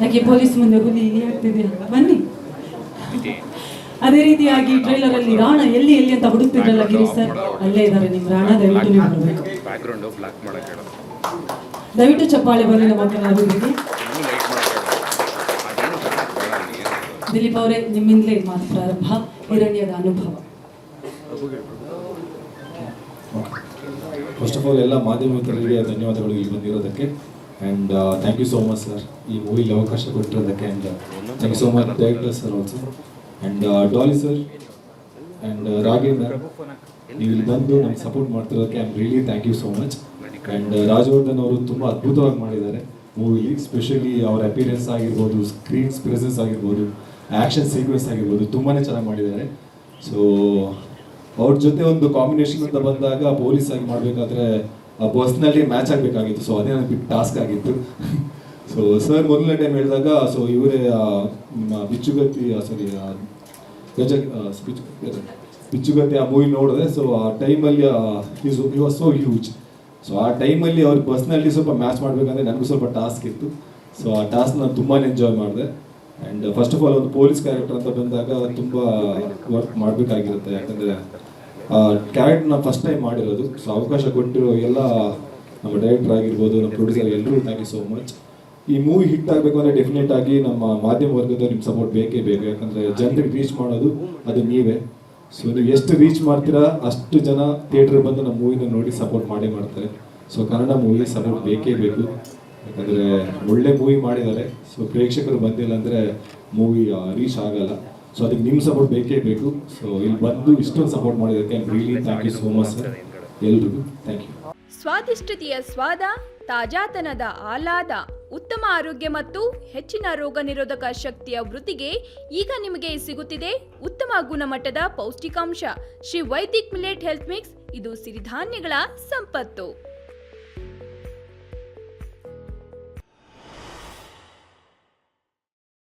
ಯಾಕೆ ಪೊಲೀಸ್ ಮುಂದೆ ಹುಲಿ ಆಗ್ತಿದೆಯಾ? ಬನ್ನಿ. ಅದೇ ರೀತಿಯಾಗಿ ಟ್ರೈಲರ್ ಅಲ್ಲಿ ರಾಣ ಎಲ್ಲಿ ಅಂತ ಹುಡುಕ್ತಿದ್ರಲ್ಲ ಗಿರೀಶ್ ಸರ್, ಅಲ್ಲೇ ಇದ್ದಾರೆ ನಿಮ್ಮ ರಾಣ. ದಯವಿಟ್ಟು ನೀವು ಬರಬೇಕು. ದಯವಿಟ್ಟು ಚಪ್ಪಾಳೆ ಬರಲಿ ನಮ್ಮ ಕಲಾವಿದರಿಗೆ. ದಿಲೀಪ್ ಅವರೇ, ನಿಮ್ಮಿಂದಲೇ ಮಾತು ಪ್ರಾರಂಭ. ಹಿರಣ್ಯದ ಅನುಭವ. ಫಸ್ಟ್ ಆಫ್ ಆಲ್ ಎಲ್ಲ ಮಾಧ್ಯಮ ಮಿತ್ರರಿಗೆ ಧನ್ಯವಾದಗಳು ಇಲ್ಲಿ ಬಂದಿರೋದಕ್ಕೆ. And thank you so much sir ಈ ಮೂವಿಗೆ ಅವಕಾಶ ಕೊಟ್ಟಿರೋದಕ್ಕೆ. And thank you so much director sir also, and Daali sir and Raghavendra, ನೀವು ಇಲ್ಲಿ ಬಂದು ನಮ್ಗೆ ಸಪೋರ್ಟ್ ಮಾಡ್ತಿರೋದಕ್ಕೆ I am really thank you so much. And Rajavardhan ಅವರು ತುಂಬ ಅದ್ಭುತವಾಗಿ ಮಾಡಿದ್ದಾರೆ ಮೂವಿಲಿ. ಸ್ಪೆಷಲಿ ಅವರ ಅಪಿಯರೆನ್ಸ್ ಆಗಿರ್ಬೋದು, ಸ್ಕ್ರೀನ್ಸ್ ಪ್ರೆಸೆನ್ಸ್ ಆಗಿರ್ಬೋದು, ಆ್ಯಕ್ಷನ್ ಸೀಕ್ವೆನ್ಸ್ ಆಗಿರ್ಬೋದು, ತುಂಬಾ ಚೆನ್ನಾಗಿ ಮಾಡಿದ್ದಾರೆ. ಸೊ ಅವ್ರ ಜೊತೆ ಒಂದು ಕಾಂಬಿನೇಷನ್ ಅಂತ ಬಂದಾಗ ಪೊಲೀಸ್ ಆಗಿ ಮಾಡಬೇಕಾದ್ರೆ ಪರ್ಸ್ನಲಿ ಮ್ಯಾಚ್ ಆಗಬೇಕಾಗಿತ್ತು. ಸೊ ಅದೇ ನನಗೆ ಬಿಗ್ ಟಾಸ್ಕ್ ಆಗಿತ್ತು. ಸೊ ಸರ್ ಮೊದಲನೇ ಟೈಮ್ ಹೇಳಿದಾಗ ಸೊ ಇವರೇ ಬಿಚ್ಚುಗತ್ತಿ ಬಿಚ್ಚುಗತ್ತಿ ಆ ಮೂವಿ ನೋಡಿದೆ. ಸೊ ಆ ಟೈಮಲ್ಲಿ he was so huge. So ಆ ಟೈಮಲ್ಲಿ ಅವ್ರ ಪರ್ಸ್ನಾಲಿಟಿ ಸ್ವಲ್ಪ ಮ್ಯಾಚ್ ಮಾಡಬೇಕಂದ್ರೆ ನನಗೂ ಸ್ವಲ್ಪ ಟಾಸ್ಕ್ ಇತ್ತು. ಸೊ ಆ ಟಾಸ್ಕ್ ನಾನು ತುಂಬಾ ಎಂಜಾಯ್ ಮಾಡಿದೆ. ಆ್ಯಂಡ್ ಫಸ್ಟ್ ಆಫ್ ಆಲ್ ಒಂದು ಪೊಲೀಸ್ ಕ್ಯಾರೆಕ್ಟರ್ ಅಂತ ಬಂದಾಗ ತುಂಬ ವರ್ಕ್ ಮಾಡಬೇಕಾಗಿರುತ್ತೆ. ಯಾಕಂದರೆ ಕ್ಯಾರೆಕ್ಟರ್ನ ಫಸ್ಟ್ ಟೈಮ್ ಮಾಡಿರೋದು. ಸೊ ಅವಕಾಶ ಕೊಟ್ಟಿರೋ ಎಲ್ಲ ನಮ್ಮ ಡೈರೆಕ್ಟರ್ ಆಗಿರ್ಬೋದು, ನಮ್ಮ ಪ್ರೊಡ್ಯೂಸರ್ ಎಲ್ಲರೂ ಥ್ಯಾಂಕ್ ಯು ಸೋ ಮಚ್. ಈ ಮೂವಿ ಹಿಟ್ ಆಗಬೇಕು ಅಂದರೆ ಡೆಫಿನೆಟ್ ಆಗಿ ನಮ್ಮ ಮಾಧ್ಯಮ ವರ್ಗದ ನಿಮ್ಮ ಸಪೋರ್ಟ್ ಬೇಕೇ ಬೇಕು. ಯಾಕಂದರೆ ಜನರಿಗೆ ರೀಚ್ ಮಾಡೋದು ಅದು ನೀವೇ. ಸೊ ನೀವು ಎಷ್ಟು ರೀಚ್ ಮಾಡ್ತೀರಾ ಅಷ್ಟು ಜನ ಥಿಯೇಟ್ರಿಗೆ ಬಂದು ನಮ್ಮ ಮೂವಿನ ನೋಡಿ ಸಪೋರ್ಟ್ ಮಾಡ್ತಾರೆ. ಸೊ ಕನ್ನಡ ಮೂವಿ ಸಪೋರ್ಟ್ ಬೇಕೇ ಬೇಕು. ಯಾಕಂದರೆ ಒಳ್ಳೆ ಮೂವಿ ಮಾಡಿದ್ದಾರೆ. ಸೊ ಪ್ರೇಕ್ಷಕರು ಬಂದಿಲ್ಲ ಅಂದರೆ ಮೂವಿ ರೀಚ್ ಆಗಲ್ಲ. ಸೊ ಅದಕ್ಕೆ ನಿಮ್ಮ ಸಪೋರ್ಟ್ ಬೇಕೇ ಬೇಕು. ಸೊ ಇಲ್ಲಿ ಬಂದು ಇಷ್ಟೊಂದು ಸಪೋರ್ಟ್ ಮಾಡಿದ್ದಕ್ಕೆ really thank you so much sir ಎಲ್ರಿಗೂ. Thank you. ಸ್ವಾದಿಷ್ಟತೆಯ ಸ್ವಾದ, ತಾಜಾತನದ ಆಹ್ಲಾದ, ಉತ್ತಮ ಆರೋಗ್ಯ ಮತ್ತು ಹೆಚ್ಚಿನ ರೋಗ ನಿರೋಧಕ ಶಕ್ತಿಯ ವೃದ್ಧಿಗೆ ಈಗ ನಿಮಗೆ ಸಿಗುತ್ತಿದೆ ಉತ್ತಮ ಗುಣಮಟ್ಟದ ಪೌಷ್ಟಿಕಾಂಶ Shri Vaidik millet health mix. ಇದು ಸಿರಿಧಾನ್ಯಗಳ ಸಂಪತ್ತು.